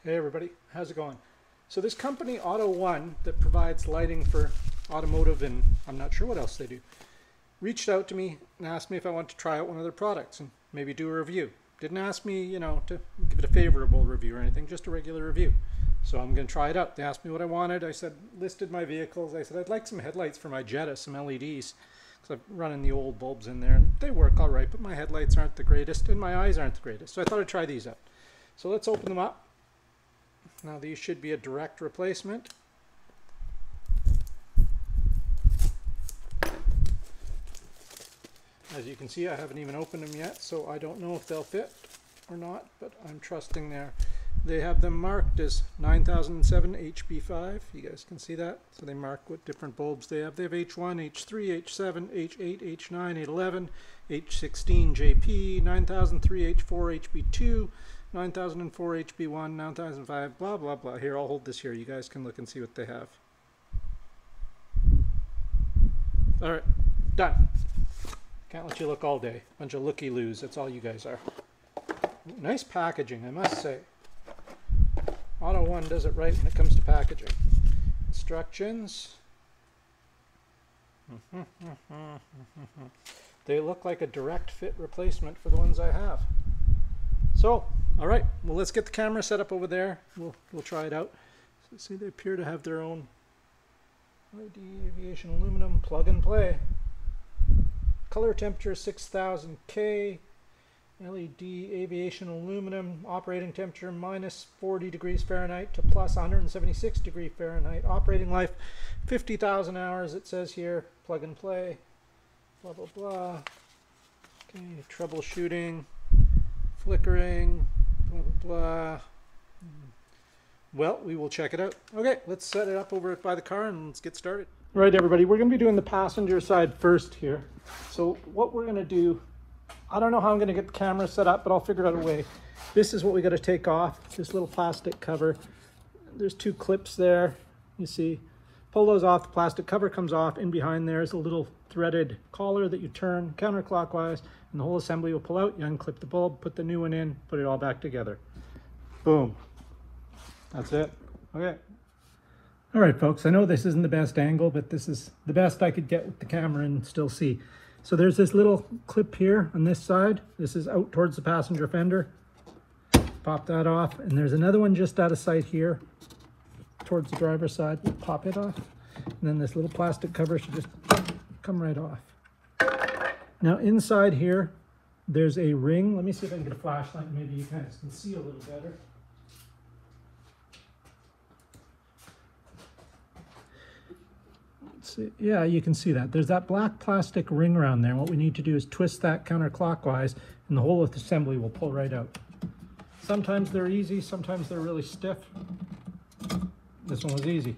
Hey everybody, how's it going? So this company AUTOONE that provides lighting for automotive and I'm not sure what else they do, reached out to me and asked me if I wanted to try out one of their products and maybe do a review. Didn't ask me, to give it a favorable review or anything, just a regular review. So I'm going to try it out. They asked me what I wanted. I said, listed my vehicles. I said, I'd like some headlights for my Jetta, some LEDs. Because I'm running the old bulbs in there and they work all right, but my headlights aren't the greatest and my eyes aren't the greatest. So I thought I'd try these out. So let's open them up. Now these should be a direct replacement. As you can see, I haven't even opened them yet, so I don't know if they'll fit or not, but I'm trusting there. They have them marked as 9007 HB5. You guys can see that. So they mark what different bulbs they have. They have H1, H3, H7, H8, H9, H11, H16 JP, 9003 H4, HB2, 9004 HB1, 9005, blah, blah, blah. Here, I'll hold this here. You guys can look and see what they have. All right, done. Can't let you look all day. Bunch of looky-loos. That's all you guys are. Nice packaging, I must say. AUTOONE does it right when it comes to packaging. Instructions. They look like a direct fit replacement for the ones I have. So, all right, well, let's get the camera set up over there. We'll try it out. So, see, they appear to have their own LED aviation aluminum plug and play. Color temperature 6000 K. LED aviation aluminum. Operating temperature minus 40 degrees Fahrenheit to plus 176 degrees Fahrenheit. Operating life 50,000 hours. It says here. Plug and play. Blah blah blah. Okay, troubleshooting. Flickering, blah, blah, blah. Well, we will check it out. Okay, let's set it up over by the car and let's get started. Right, everybody, we're going to be doing the passenger side first here. So what we're going to do, I don't know how I'm going to get the camera set up, but I'll figure out a way. This is what we got to take off, this little plastic cover. There's two clips there, you see. Pull those off, the plastic cover comes off. In behind there is a little threaded collar that you turn counterclockwise and the whole assembly will pull out. You unclip the bulb, put the new one in, put it all back together. Boom. That's it. Okay. All right, folks, I know this isn't the best angle, but this is the best I could get with the camera and still see. So there's this little clip here on this side. This is out towards the passenger fender. Pop that off. And there's another one just out of sight here towards the driver's side. We'll pop it off. And then this little plastic cover should just come right off. Now inside here, there's a ring. Let me see if I can get a flashlight. Maybe you guys can see a little better. Let's see. Yeah, you can see that. There's that black plastic ring around there. And what we need to do is twist that counterclockwise and the whole of the assembly will pull right out. Sometimes they're easy, sometimes they're really stiff. This one was easy.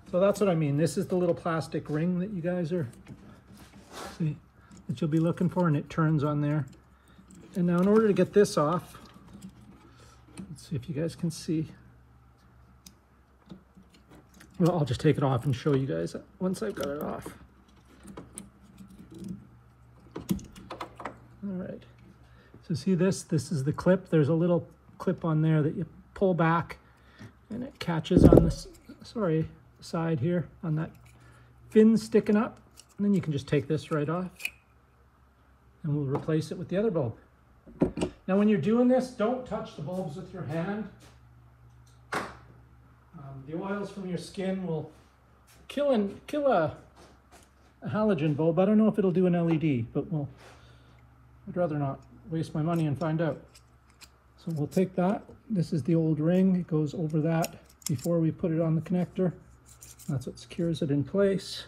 So that's what I mean. This is the little plastic ring that you guys are, see, that you'll be looking for, and it turns on there. And now in order to get this off, let's see if you guys can see. Well, I'll just take it off and show you guys once I've got it off. All right. So see this? This is the clip. There's a little clip on there that you pull back and it catches on this, side here on that fin sticking up. And then you can just take this right off and we'll replace it with the other bulb. Now when you're doing this, don't touch the bulbs with your hand. The oils from your skin will kill a halogen bulb. I don't know if it'll do an LED, but I'd rather not waste my money and find out. So we'll take that. This is the old ring. It goes over that before we put it on the connector. That's what secures it in place.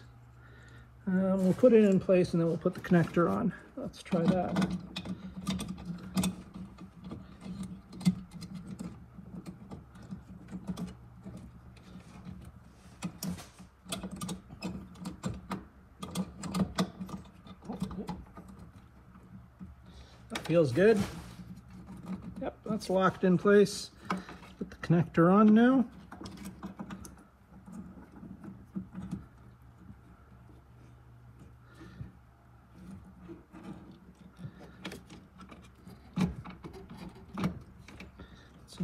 We'll put it in place and then we'll put the connector on. Let's try that. That feels good. Yep, that's locked in place. Put the connector on now.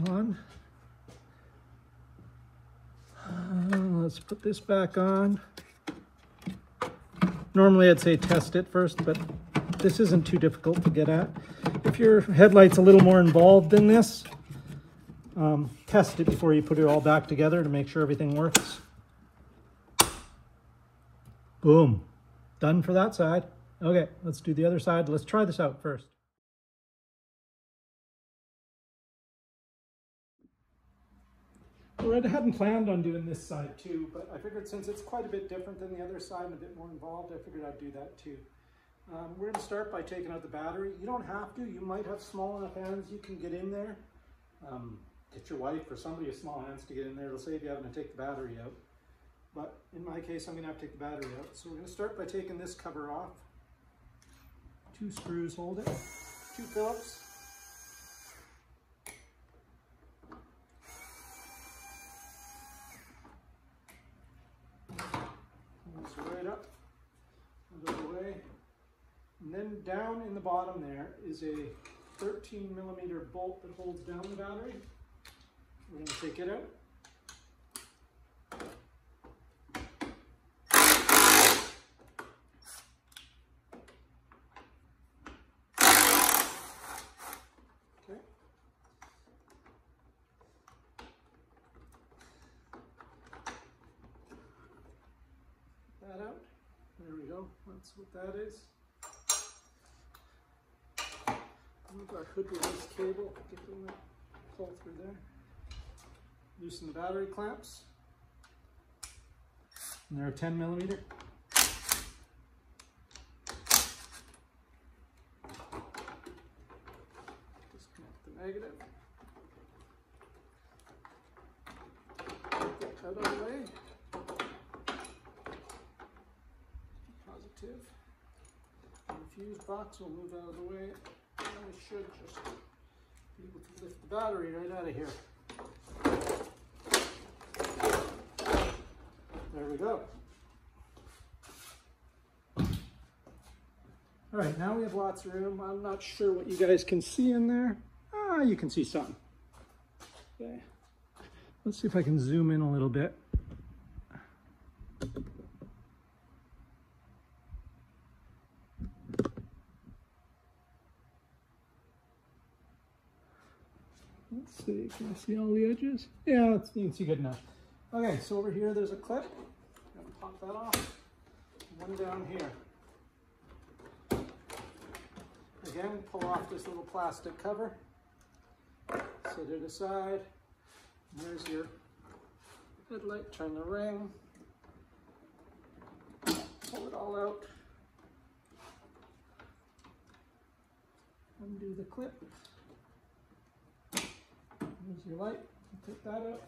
on. Let's put this back on. Normally I'd say test it first, but this isn't too difficult to get at. If your headlight's a little more involved than this, test it before you put it all back together to make sure everything works. Boom. Done for that side. Okay, let's do the other side. Let's try this out first. All right, I hadn't planned on doing this side too, but I figured since it's quite a bit different than the other side and a bit more involved, I figured I'd do that too. We're going to start by taking out the battery. You don't have to. You might have small enough hands you can get in there. Get your wife or somebody with small hands to get in there. It'll save you having to take the battery out. But in my case, I'm going to have to take the battery out. So we're going to start by taking this cover off. 2 screws hold it. 2 Phillips. Right up, out of the way, and then down in the bottom there is a 13mm bolt that holds down the battery. We're going to take it out. Okay. That out. There we go. That's what that is. Move our hood release cable. Get the pull through there. Loosen the battery clamps. And they're a 10mm. Disconnect the negative. Get out of the way. Positive. And the fuse box will move out of the way. And we should just be able to lift the battery right out of here. There we go. All right, now we have lots of room. I'm not sure what you guys can see in there. Ah, you can see some. Okay. Let's see if I can zoom in a little bit. Let's see, can I see all the edges? Yeah, you can see good enough. Okay, so over here there's a clip. I'm gonna pop that off. One down here. Again, pull off this little plastic cover. Set it aside. There's your headlight. Turn the ring. Pull it all out. Undo the clip. There's your light. Take that out.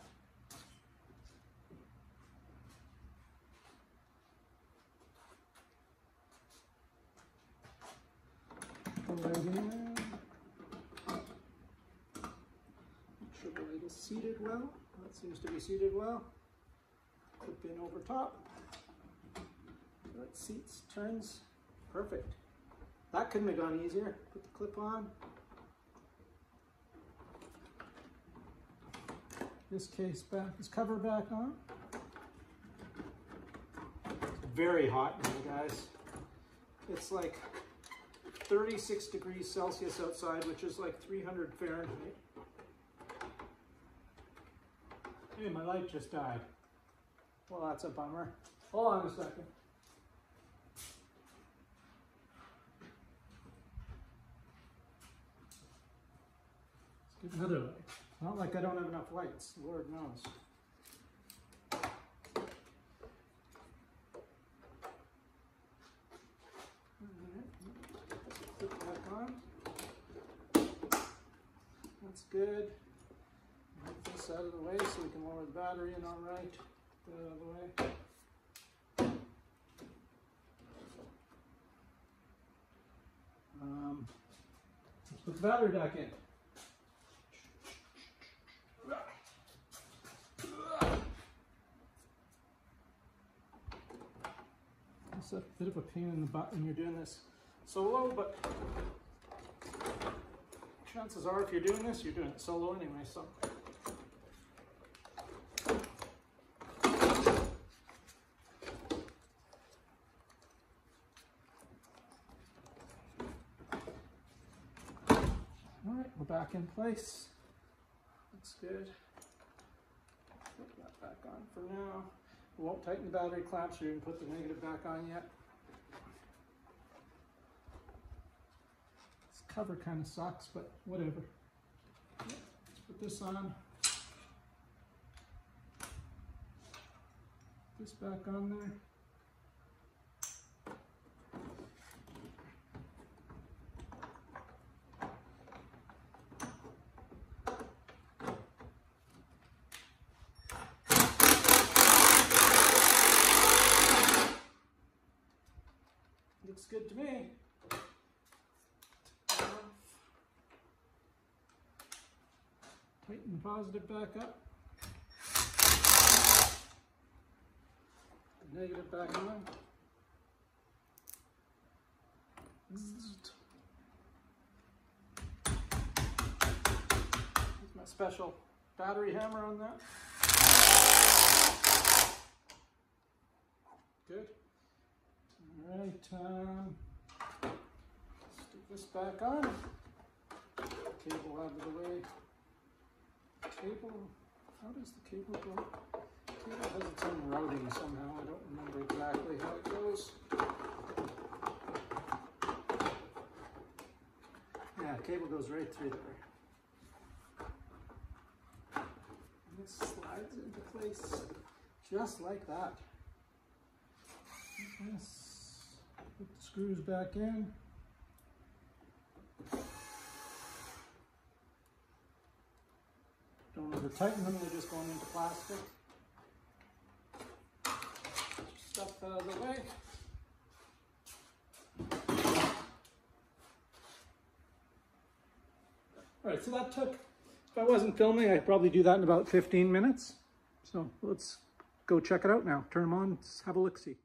Pull that in there. Make sure the light is seated well. That seems to be seated well. Clip in over top. So it seats, turns. Perfect. That couldn't have gone easier. Put the clip on. This case back, this cover back on. It's very hot now, guys. It's like 36 degrees Celsius outside, which is like 300 Fahrenheit. Hey, my light just died. Well, that's a bummer. Hold on a second. Let's get another light. Not like I don't have enough lights, Lord knows. Put it back on. That's good. Move this out of the way so we can lower the battery in all right. Put it out of the way. Let's put the battery back in. It's a bit of a pain in the butt when you're doing this solo, but chances are if you're doing this, you're doing it solo anyway, so. All right, we're back in place. Looks good. Put that back on for now. We won't tighten the battery clamps or even put the negative back on yet. This cover kind of sucks, but whatever. Let's put this on. This back on there. Looks good to me. Tighten the positive back up. The negative back on. Here's my special battery hammer on that. Good. All right, stick this back on. Cable out of the way. Cable, how does the cable go? Cable has its own routing somehow. I don't remember exactly how it goes. Yeah, cable goes right through there. And this slides into place just like that. Yes. Put the screws back in. Don't over tighten them, they're just going into plastic. Stuff out of the way. Alright, so that took, if I wasn't filming, I'd probably do that in about 15 minutes. So let's go check it out now. Turn them on, let's have a look-see.